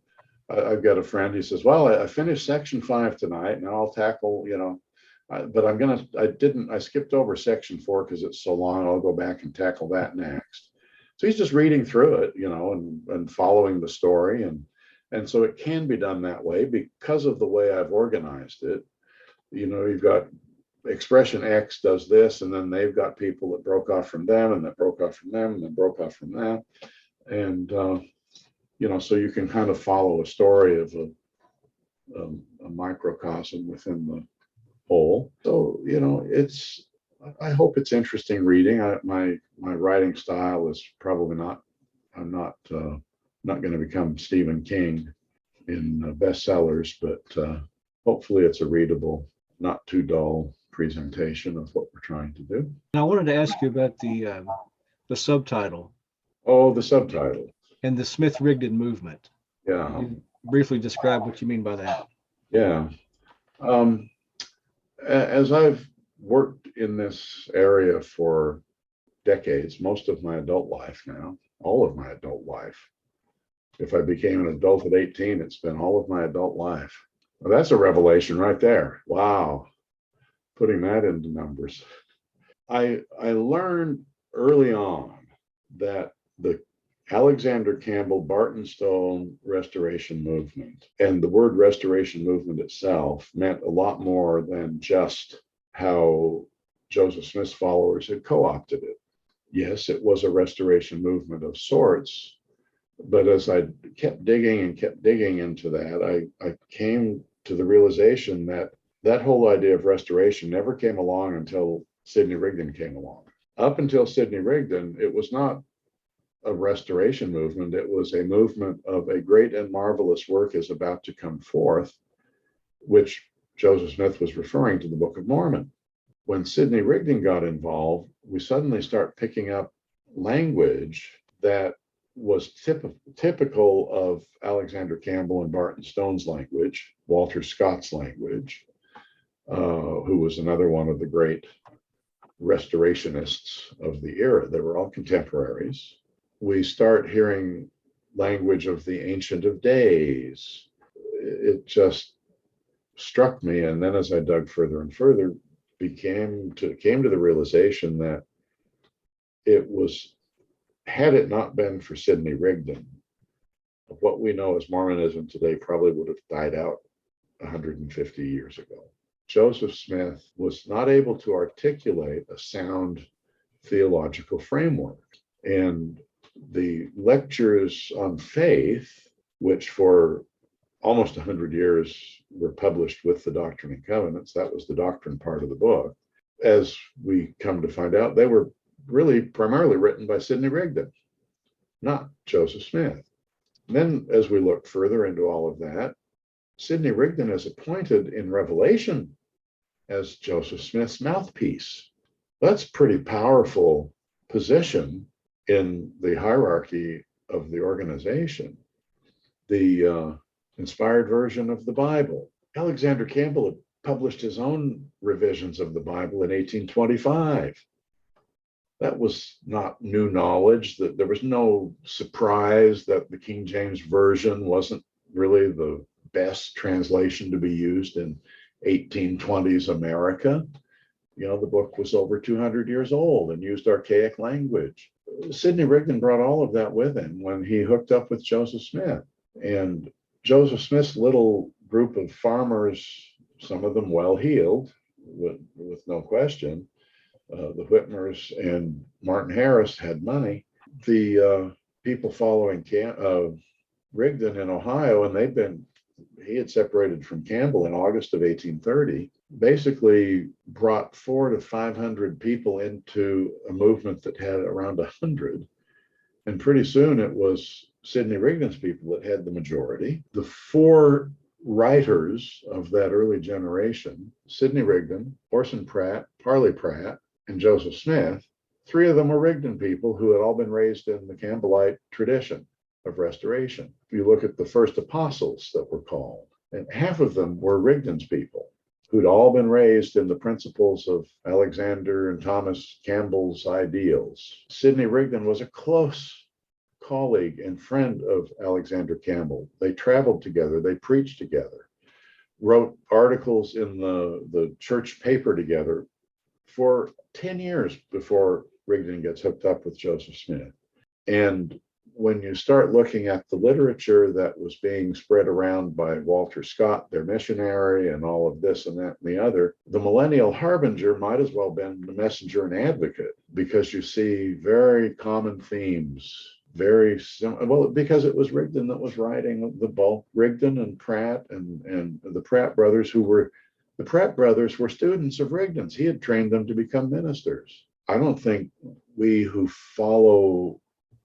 I've got a friend, he says, well, I finished section 5 tonight. Now I'll tackle, but I skipped over section 4 because it's so long. I'll go back and tackle that next. So he's just reading through it, and following the story. And so it can be done that way because of the way I've organized it. You've got expression X does this, and then they've got people that broke off from them, and that broke off from them, and then broke off from that. And, so you can kind of follow a story of a microcosm within the whole. So, I hope it's interesting reading. My writing style is probably not, I'm not going to become Stephen King in bestsellers, but hopefully it's a readable, not too dull presentation of what we're trying to do. And I wanted to ask you about the subtitle. Oh, the subtitle. And the Smith-Rigdon movement. Yeah. You briefly describe what you mean by that. Yeah. As I've worked in this area for decades, most of my adult life now, all of my adult life. If I became an adult at 18, it's been all of my adult life. Well, that's a revelation right there. Wow. Putting that into numbers. I learned early on that the Alexander Campbell Barton Stone restoration movement, and the word restoration movement itself, meant a lot more than just how Joseph Smith's followers had co-opted it. Yes, it was a restoration movement of sorts, but as I kept digging into that, I came to the realization that whole idea of restoration never came along until Sidney Rigdon came along. Up until Sidney Rigdon, it was not a restoration movement. It was a movement of a great and marvelous work is about to come forth, which Joseph Smith was referring to the Book of Mormon. When Sidney Rigdon got involved, we suddenly start picking up language that was typical of Alexander Campbell and Barton Stone's language, Walter Scott's language, who was another one of the great restorationists of the era. They were all contemporaries. We start hearing language of the Ancient of Days. It just struck me. And then as I dug further and further, came to the realization that it was, had it not been for Sidney Rigdon, what we know as Mormonism today probably would have died out 150 years ago. Joseph Smith was not able to articulate a sound theological framework. And the lectures on faith, which for almost 100 years were published with the Doctrine and Covenants, that was the doctrine part of the book. As we come to find out, they were really primarily written by Sidney Rigdon, not Joseph Smith. And then as we look further into all of that, Sidney Rigdon is appointed in Revelation as Joseph Smith's mouthpiece. That's a pretty powerful position in the hierarchy of the organization. The inspired version of the Bible. Alexander Campbell had published his own revisions of the Bible in 1825. That was not new knowledge. That there was no surprise that the King James Version wasn't really the best translation to be used in 1820s America. The book was over 200 years old and used archaic language. Sidney Rigdon brought all of that with him when he hooked up with Joseph Smith. And Joseph Smith's little group of farmers, some of them well-heeled, with no question, the Whitmers and Martin Harris had money. The people following Rigdon in Ohio, and he had separated from Campbell in August of 1830, basically brought 400 to 500 people into a movement that had around 100. And pretty soon it was Sidney Rigdon's people that had the majority. The four writers of that early generation, Sidney Rigdon, Orson Pratt, Parley Pratt, and Joseph Smith, three of them were Rigdon people who had all been raised in the Campbellite tradition of restoration. If you look at the first apostles that were called, and half of them were Rigdon's people who'd all been raised in the principles of Alexander and Thomas Campbell's ideals. Sidney Rigdon was a close colleague and friend of Alexander Campbell. They traveled together, they preached together, wrote articles in the church paper together for 10 years before Rigdon gets hooked up with Joseph Smith. And when you start looking at the literature that was being spread around by Walter Scott, their missionary, and all of this and that and the other, the millennial harbinger might as well have been the messenger and advocate, because you see very common themes, well, because it was Rigdon that was writing the bulk. Rigdon and Pratt and the Pratt brothers, the Pratt brothers were students of Rigdon's. He had trained them to become ministers. I don't think we who follow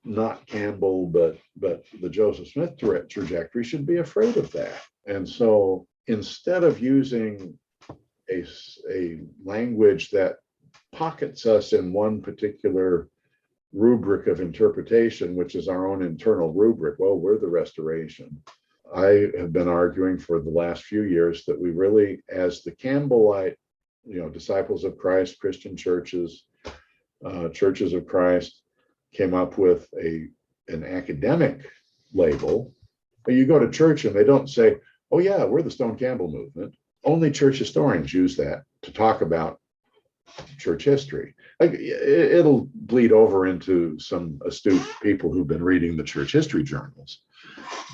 not Campbell, but the Joseph Smith trajectory should be afraid of that. And so instead of using a language that pockets us in one particular rubric of interpretation, which is our own internal rubric, well, we're the Restoration. I have been arguing for the last few years that we really, as the Campbellite, disciples of Christ, Christian churches, churches of Christ, came up with an academic label. You go to church and they don't say, oh yeah, we're the Stone Campbell movement. Only church historians use that to talk about church history. Like, it'll bleed over into some astute people who've been reading the church history journals.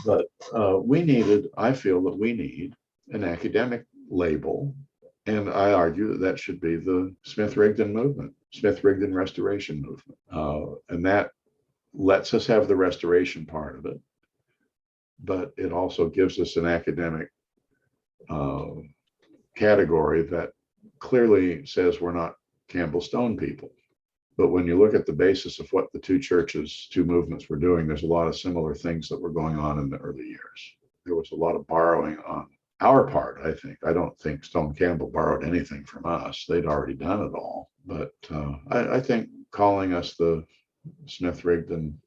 But I feel that we need an academic label. And I argue that should be the Smith-Rigdon movement, Smith-Rigdon Restoration movement. And that lets us have the restoration part of it. But it also gives us an academic category that clearly says we're not Campbell Stone people. But when you look at the basis of what the two movements were doing, there's a lot of similar things that were going on in the early years. There was a lot of borrowing on our part, I think. I don't think Stone Campbell borrowed anything from us. They'd already done it all. But I think calling us the Smith-Rigdon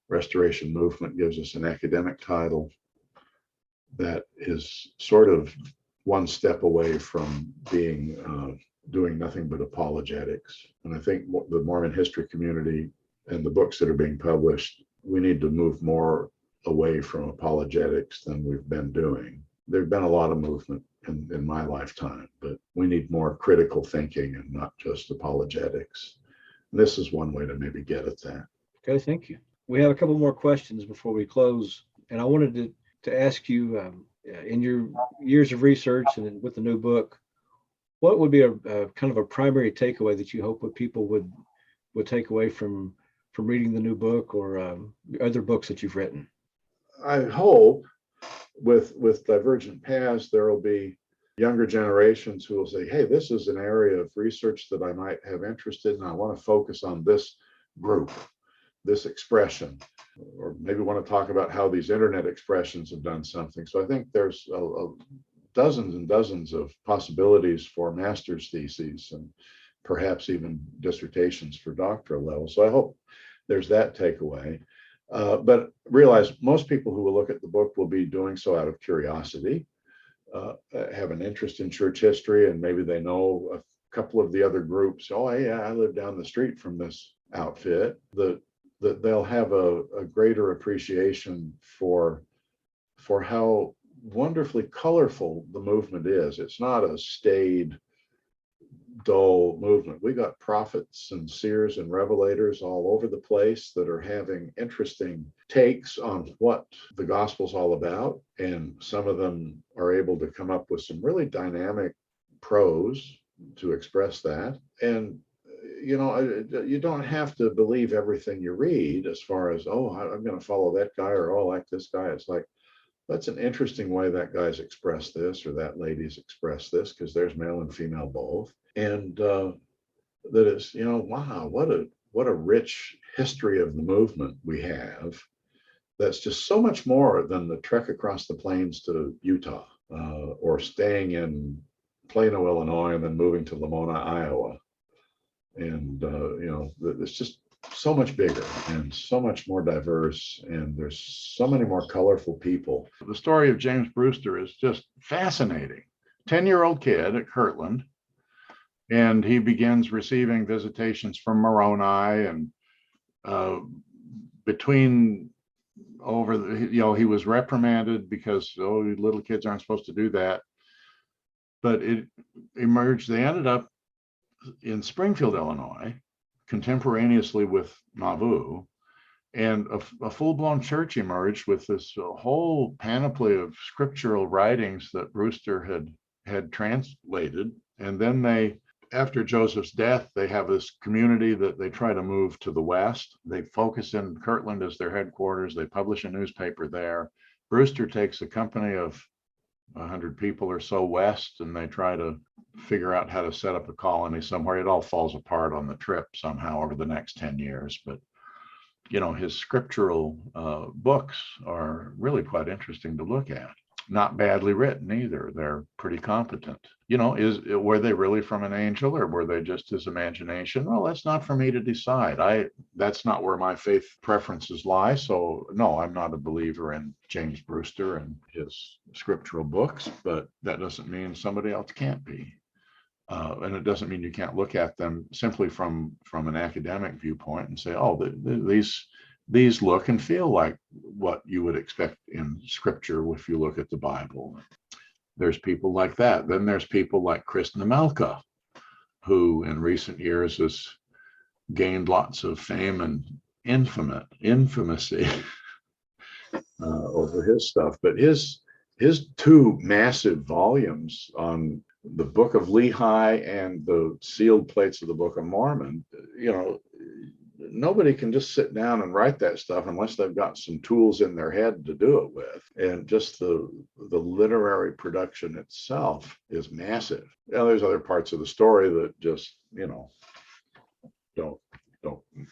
Restoration movement gives us an academic title that is sort of one step away from being doing nothing but apologetics. And I think the Mormon history community and the books that are being published, we need to move more away from apologetics than we've been doing. There's been a lot of movement in my lifetime, but we need more critical thinking and not just apologetics. And this is one way to maybe get at that. Okay, thank you. We have a couple more questions before we close. And I wanted to ask you, in your years of research and with the new book, what would be a kind of a primary takeaway that you hope what people would take away from reading the new book or other books that you've written? I hope with Divergent Paths, there will be younger generations who will say, hey, this is an area of research that I might have interest in, and I want to focus on this group, this expression, or maybe want to talk about how these internet expressions have done something. So I think there's dozens and dozens of possibilities for master's theses and perhaps even dissertations for doctoral level. So I hope there's that takeaway. But realize most people who will look at the book will be doing so out of curiosity, have an interest in church history, and maybe they know a couple of the other groups. Oh, yeah, I live down the street from this outfit. That they'll have a greater appreciation for how wonderfully colorful the movement is. It's not a staid, dull movement. We got prophets and seers and revelators all over the place that are having interesting takes on what the gospel's all about. And some of them are able to come up with some really dynamic prose to express that. And you don't have to believe everything you read as far as, oh, I'm going to follow that guy, or oh, I like this guy. It's like, that's an interesting way that guy's expressed this or that lady's expressed this, because there's male and female both. And that is, wow, what a rich history of the movement we have. That's just so much more than the trek across the plains to Utah, or staying in Plano, Illinois, and then moving to Lamona, Iowa. And, it's just so much bigger and so much more diverse, and there's so many more colorful people. The story of James Brewster is just fascinating. 10-year-old kid at Kirtland, and he begins receiving visitations from Moroni, and he was reprimanded because, little kids aren't supposed to do that. But it emerged, they ended up in Springfield, Illinois, contemporaneously with Nauvoo, And a full-blown church emerged with this whole panoply of scriptural writings that Brewster had translated. And then they, after Joseph's death, they have this community that they try to move to the west. They focus in Kirtland as their headquarters. They publish a newspaper there. Brewster takes a company of 100 people or so west, and they try to figure out how to set up a colony somewhere. It all falls apart on the trip somehow over the next 10 years. But his scriptural books are really quite interesting to look at. Not badly written either. They're pretty competent. Were they really from an angel, or were they just his imagination? Well, that's not for me to decide. That's not where my faith preferences lie. So no, I'm not a believer in James Brewster and his scriptural books, but that doesn't mean somebody else can't be. And it doesn't mean you can't look at them simply from an academic viewpoint and say, oh, these look and feel like what you would expect in scripture if you look at the Bible. There's people like that. Then there's people like Chris Nemelka, who in recent years has gained lots of fame and infamousy over his stuff. But his two massive volumes on the Book of Lehi and the sealed plates of the Book of Mormon, nobody can just sit down and write that stuff unless they've got some tools in their head to do it with. And just the literary production itself is massive. There's other parts of the story that just, don't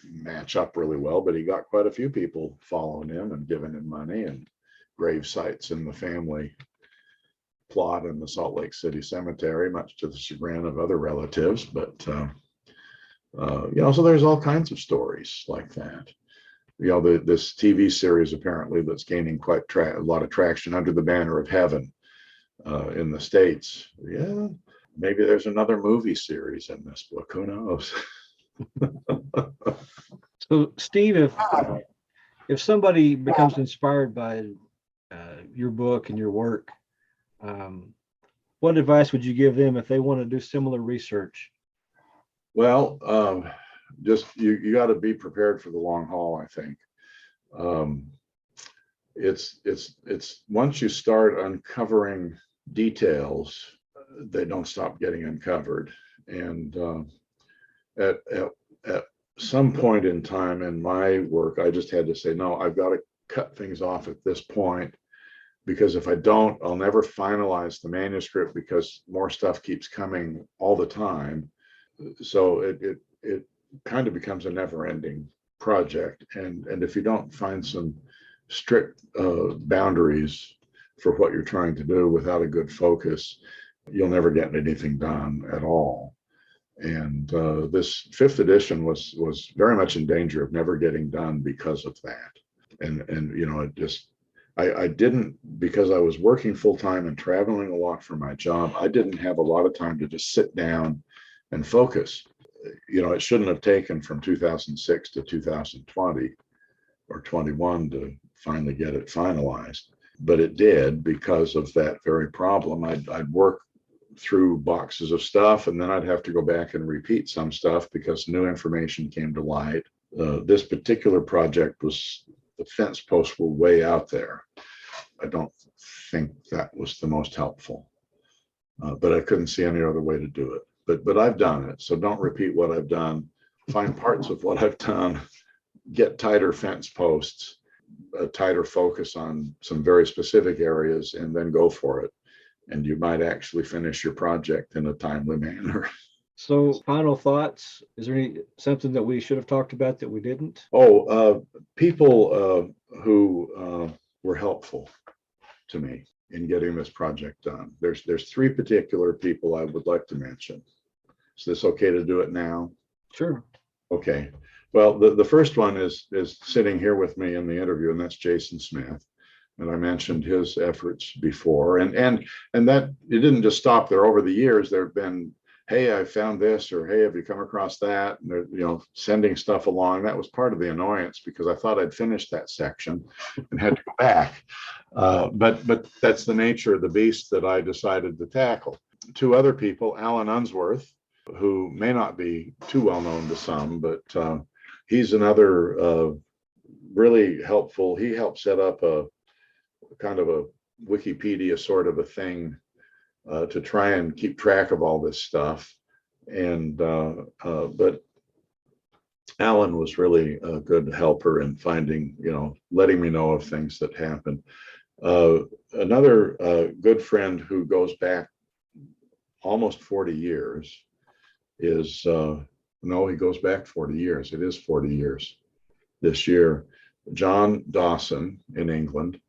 match up really well, but he got quite a few people following him and giving him money, and grave sites in the family plot in the Salt Lake City Cemetery, much to the chagrin of other relatives. But so there's all kinds of stories like that. This TV series apparently that's gaining quite a lot of traction, Under the Banner of Heaven, in the States. Yeah, maybe there's another movie series in this book. Who knows? So, Steve, if somebody becomes inspired by your book and your work, what advice would you give them if they want to do similar research? Well, just you got to be prepared for the long haul, I think. It's once you start uncovering details, they don't stop getting uncovered. And at some point in time in my work, I just had to say, no, I've got to cut things off at this point, because if I don't, I'll never finalize the manuscript, because more stuff keeps coming all the time. So it kind of becomes a never-ending project. And if you don't find some strict boundaries for what you're trying to do without a good focus, you'll never get anything done at all. And this fifth edition was very much in danger of never getting done because of that. And it just, I didn't, because I was working full-time and traveling a lot for my job, I didn't have a lot of time to just sit down and focus. It shouldn't have taken from 2006 to 2020 or 21 to finally get it finalized, but it did because of that very problem. I'd work through boxes of stuff, and then I'd have to go back and repeat some stuff because new information came to light. This particular project was, the fence posts were way out there. I don't think that was the most helpful, but I couldn't see any other way to do it. But I've done it, so don't repeat what I've done. Find parts of what I've done, get tighter fence posts, a tighter focus on some very specific areas, and then go for it. And you might actually finish your project in a timely manner. So, final thoughts? Is there something that we should have talked about that we didn't? People who were helpful to me in getting this project done. There's three particular people I would like to mention. Is this okay to do it now? Sure. Okay. Well, the first one is sitting here with me in the interview, and that's Jason Smith. And I mentioned his efforts before, and that it didn't just stop there. Over the years, there have been, hey, I found this, or hey, have you come across that? And they're, sending stuff along. That was part of the annoyance, because I thought I'd finished that section and had to go back. But that's the nature of the beast that I decided to tackle. Two other people, Alan Unsworth, who may not be too well known to some, but he's another really helpful. He helped set up a kind of a Wikipedia sort of a thing to try and keep track of all this stuff. And but Alan was really a good helper in finding, letting me know of things that happened. Another good friend who goes back almost 40 years is, no, he goes back 40 years. It is 40 years this year. John Dawson in England.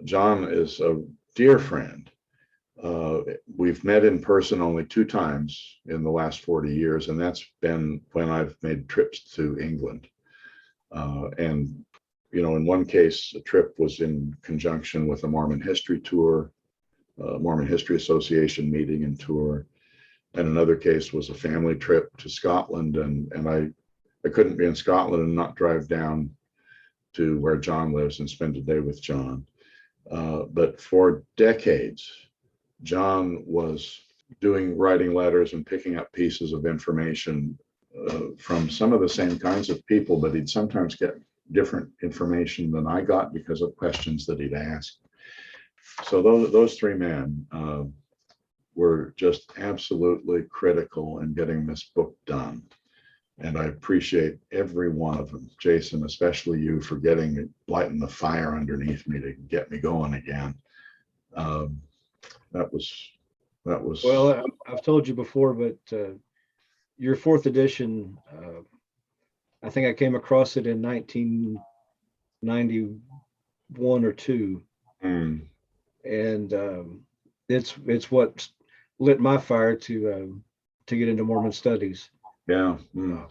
John is a dear friend. We've met in person only 2 times in the last 40 years, and that's been when I've made trips to England. And, in one case, a trip was in conjunction with a Mormon history tour, Mormon History Association meeting and tour. And another case was a family trip to Scotland. And I couldn't be in Scotland and not drive down to where John lives and spend a day with John. But for decades, John was writing letters and picking up pieces of information from some of the same kinds of people, but he'd sometimes get different information than I got because of questions that he'd ask. So those 3 men were just absolutely critical in getting this book done. And I appreciate every one of them. Jason, especially you, for lighting the fire underneath me to get me going again. That was. Well, I've told you before, but your 4th edition, I think I came across it in 1991 or 2. And it's what lit my fire to get into Mormon studies. Yeah. Yeah.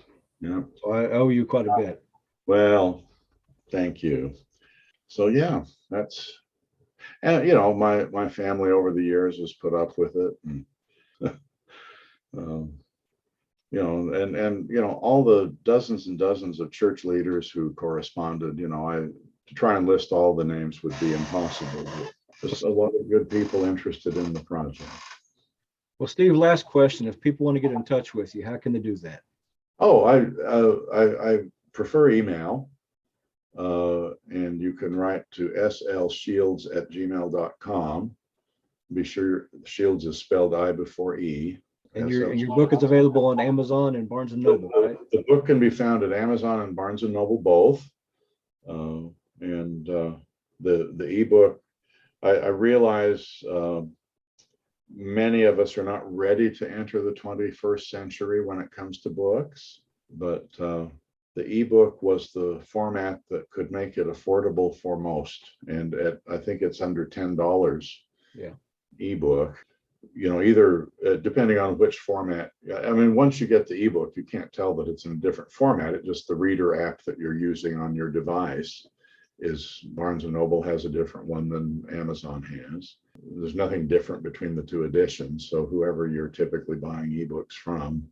So I owe you quite a bit. Well, thank you. So yeah, that's, and my family over the years has put up with it, and all the dozens and dozens of church leaders who corresponded. To try and list all the names would be impossible. There's a lot of good people interested in the project. Well, Steve, last question. If people want to get in touch with you, how can they do that? Oh, I prefer email. And you can write to slshields@gmail.com. Be sure Shields is spelled I before E. And your book is available on Amazon and Barnes and Noble, right? The book can be found at Amazon and Barnes and Noble both. And the ebook, I realize many of us are not ready to enter the 21st century when it comes to books, but the ebook was the format that could make it affordable for most. And I think it's under $10. Yeah. Ebook, either depending on which format. I mean, once you get the ebook, you can't tell that it's in a different format. It just, the reader app that you're using on your device is, Barnes and Noble has a different one than Amazon has. There's nothing different between the 2 editions. So whoever you're typically buying ebooks from,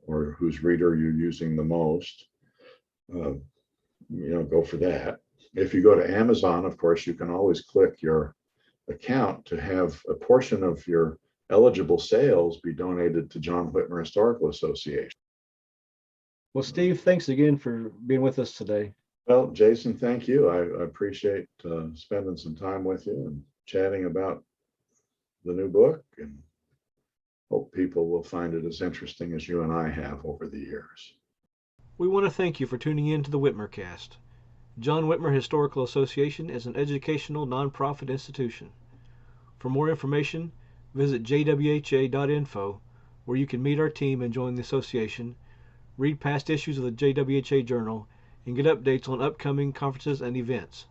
or whose reader you're using the most, go for that. If you go to Amazon, of course, you can always click your account to have a portion of your eligible sales be donated to John Whitmer Historical Association. Well, Steve, thanks again for being with us today. Well, Jason, thank you. I appreciate spending some time with you and chatting about the new book, and hope people will find it as interesting as you and I have over the years. We want to thank you for tuning in to the Whitmercast. John Whitmer Historical Association is an educational nonprofit institution. For more information, visit jwha.info, where you can meet our team and join the association, read past issues of the JWHA Journal, and get updates on upcoming conferences and events.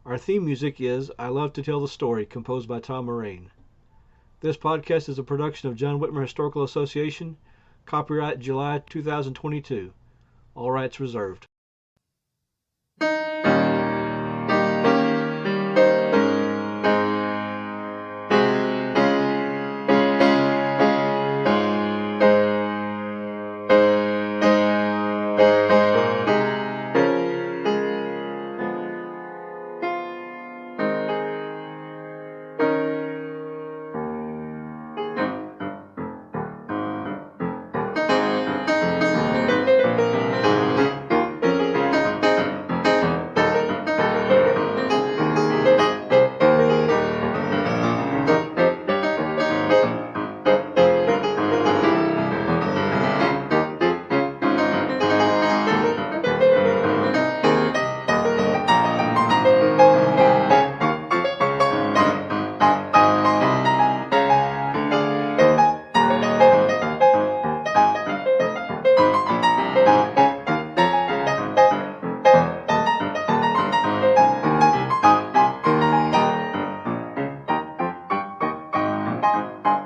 Our theme music is I Love to Tell the Story, composed by Tom Moraine. This podcast is a production of John Whitmer Historical Association, copyright July 2022. All rights reserved. Bye.